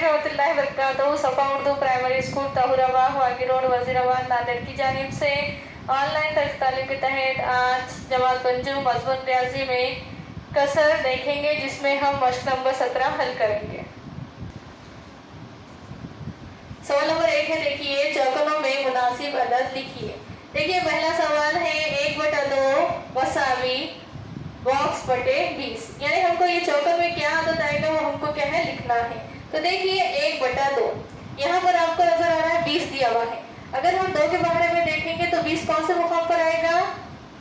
रहमतुल्लाहि व बरकातहू। सफ़ा Urdu primary school ताहुराबाग वागी road Wazirabad Nanded की जानिब से ऑनलाइन तर्ज तालीम के तहत आज जमात पंजुम मजमून रियाजी में कसर देखेंगे, जिसमें हम मश्क नंबर 17 हल करेंगे। सवाल नंबर 1 है, देखिए चौकों में मुनासिब अदद लिखिए। देखिए पहला सवाल है 1/2 वसावी बॉक्स बटे 20, यानी हमको ये चौकों में क्या आदत आएगा वो हमको क्या है लिखना है। तो देखिए 1/2, यहाँ पर आपको नजर आ रहा है 20 दिया हुआ है। अगर हम 2 के बारे में देखेंगे तो 20 कौन से मुकाम पर आएगा,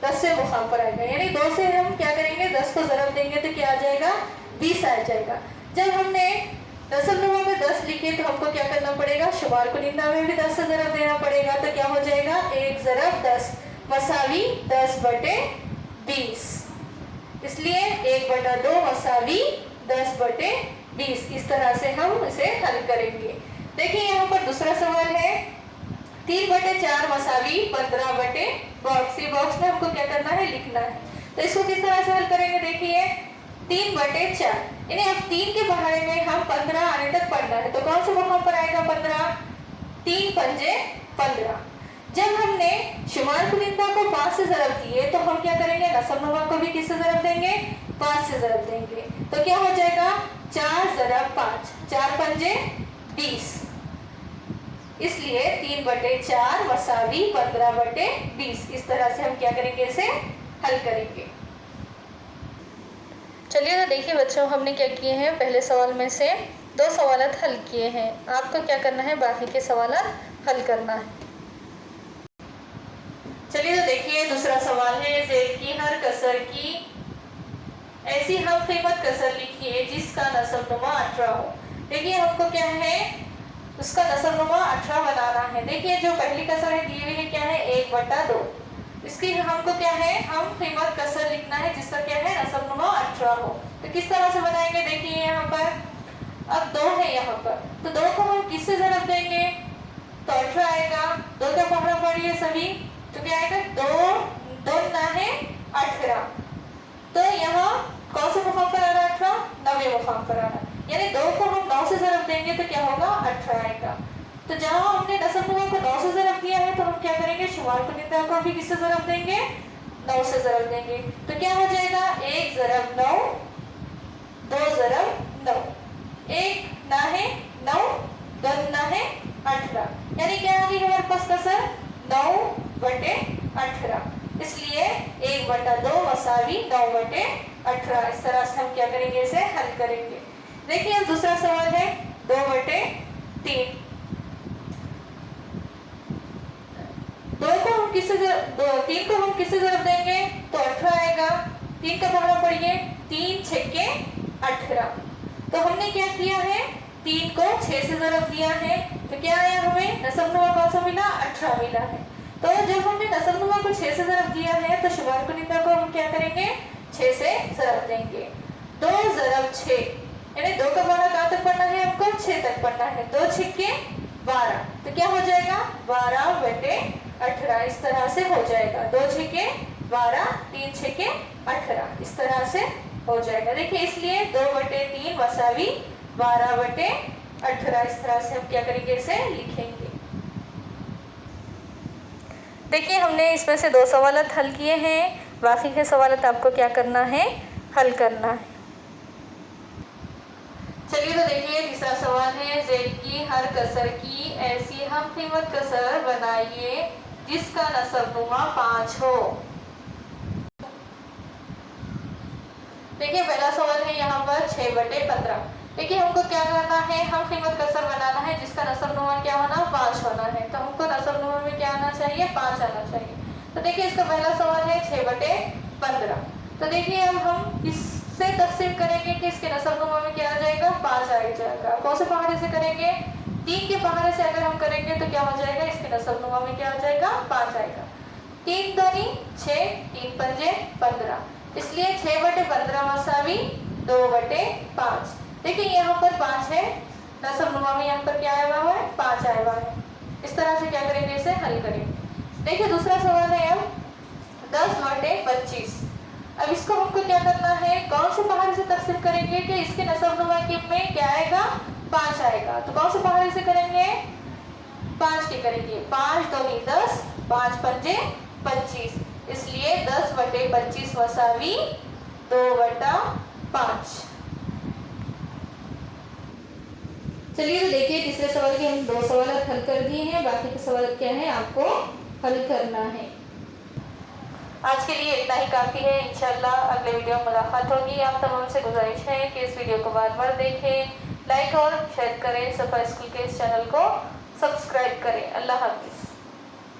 10 से मुकाम पर आएगा, यानी 2 से हम क्या करेंगे 10 को जरब देंगे तो क्या आ जाएगा 20 आ जाएगा। जब हमने दशमलव में 10 लिखे तो हमको क्या करना पड़ेगा, शुमार कुनिंदा में भी 10 से जरब देना पड़ेगा। तो क्या हो जाएगा 1 ज़रब 10 मसावी 10/20, इसलिए 1/2 मसावी 10/20। इस तरह से हम इसे हल करेंगे। देखिए यहाँ पर दूसरा सवाल है 3/4 मसावी 15/बॉक्स। ये बॉक्स में हमको क्या करना है लिखना है। तो इसको किस तरह से हल करेंगे, देखिए 3/4, यानी अब 3 के बारे में हम 15 आने तक पढ़ना है। तो कौन से मुकाम पर आएगा 15, 3 पंजे 15। जब हमने शुमार कुनिंदा को 5 से जरब दिए तो हम क्या करेंगे, नसब को भी किससे जरब देंगे, 5 से जरब देंगे। तो क्या हो जाएगा 4 ज़रब 5, 4 पंजे 20, इसलिए 3/4 मसावी 15/20। इस तरह से हम क्या करेंगे, इसे हल करेंगे। चलिए तो देखिए बच्चों, हमने क्या किए हैं, पहले सवाल में से 2 सवालात हल किए हैं। आपको क्या करना है, बाकी के सवालात हल करना है। चलिए तो देखिए दूसरा सवाल है, ज़ेड की हर कसर की ऐसी हम कीमत कसर लिखिए जिसका नसबनुमा 18 हो। देखिए हमको क्या है, उसका नसबनुमा 18 बनाना है। देखिए जो पहली कसर है दी हुई है क्या है 1/2, इसकी हमको क्या है, हम कीमत कसर लिखना है जिसका क्या है नसबनुमा 18 हो। तो किस तरह से बनाएंगे, देखिए यहाँ पर अब 2 है यहाँ पर, तो 2 को हम किससे जरब देंगे, तो 18 आएगा। 2 का पहला पढ़िए सभी, तो क्या आएगा 2 ना है 18। तो यहाँ कौन से मुकाम पर आ रहा है 18, 9वें मुकाम पर आ रहा है, यानी 2 को हम 9 से जरब देंगे तो क्या होगा 18 आएगा। तो जहां हमने नसबनुमा को 9 से जरब दिया है तो हम क्या करेंगे, शुमार कुनिंदा को भी किससे जरब देंगे, 9 से जरब देंगे। तो क्या हो जाएगा 1 ज़रब 9, 2 ज़रब 9, 1 ना है 9, 2 ना है 18, यानी क्या आ गई हमारे पास कसर 9/18। इसलिए 1/2 मसावी 9/18। इस तरह से हम क्या करेंगे, इसे हल करेंगे। देखिए अब दूसरा सवाल है 2/3। 3 को हम किससे जरब देंगे, तो 18 आएगा। 3 का पहला पढ़िए, 3 छक्के 18। तो हमने क्या किया है, 3 को 6 से जरब दिया है, तो क्या आया हमें नसबनुमा कौन सा मिला, 18 मिला है। तो जब हमने नसबनुमा को 6 से जरब दिया है तो शुमार कुनिंदा को हम क्या करेंगे 6 से जरब देंगे। 2 ज़रब 6, यानी 2 का बारह कहाँ तक पढ़ना है हमको, 6 तक पढ़ना है। 2 छक्के 12, तो क्या हो जाएगा 12/18। इस तरह से हो जाएगा 2 छक्के 12, 3 छक्के 18, इस तरह से हो जाएगा। देखिए इसलिए 2/3 मसावी 12/18। इस तरह से हम क्या करेंगे, इसे लिखेंगे। देखिए हमने इसमें से 2 सवालात हल किए हैं, बाकी के सवालात आपको क्या करना है, हल करना है। चलिए तो देखिए तीसरा सवाल है, ज़ेड की हर कसर की ऐसी हम कीमत कसर बनाइए जिसका नसबनुमा 5 हो। देखिए पहला सवाल है यहाँ पर 6/15। देखिए हमको क्या करना है, हम कीमत कसर बनाना है जिसका नसबनुमा क्या होना, 5 होना है। तो हमको नसबनुमा में क्या आना चाहिए, 5 आना चाहिए। तो देखिए इसका पहला सवाल है 6/15। तो देखिए अब हम किससे तकसीम करेंगे कि इसके नसबनुमा में क्या आ जाएगा, 5 आ जाएगा। कौन से पहाड़े से करेंगे, 3 के पहाड़े से अगर हम करेंगे तो क्या हो जाएगा, इसके नसबनुमा में क्या आ जाएगा, 5 आएगा। 3 दूनी 6, 3 पंजे 15, इसलिए 6/15 मसावी 2/5। देखिए यहाँ पर 5 है, नसबनुमा में यहाँ पर क्या आया हुआ है, 5 आया हुआ है। इस तरह से क्या करेंगे, इसे हल करेंगे। देखिए दूसरा सवाल है अब 10/25। अब इसको हमको क्या करना है, कौन से पहाड़ से तकसीम करेंगे कि इसके नसबनुमा में क्या आएगा, 5 आएगा। तो कौन से पहाड़े से करेंगे? 5 के करेंगे। 5 दूनी 10, 5 पंजे 25, इसलिए 10/25 वसावी 2/5। चलिए तो देखिए तीसरे सवाल के हम 2 सवाल हल कर दिए हैं, बाकी के सवाल क्या है आपको हल करना है। आज के लिए इतना ही काफ़ी है। इंशाल्लाह अगले वीडियो में मुलाकात होगी। आप तमाम से गुजारिश है कि इस वीडियो को बार-बार देखें, लाइक और शेयर करें, सफा स्कूल के इस चैनल को सब्सक्राइब करें। अल्लाह हाफिज़।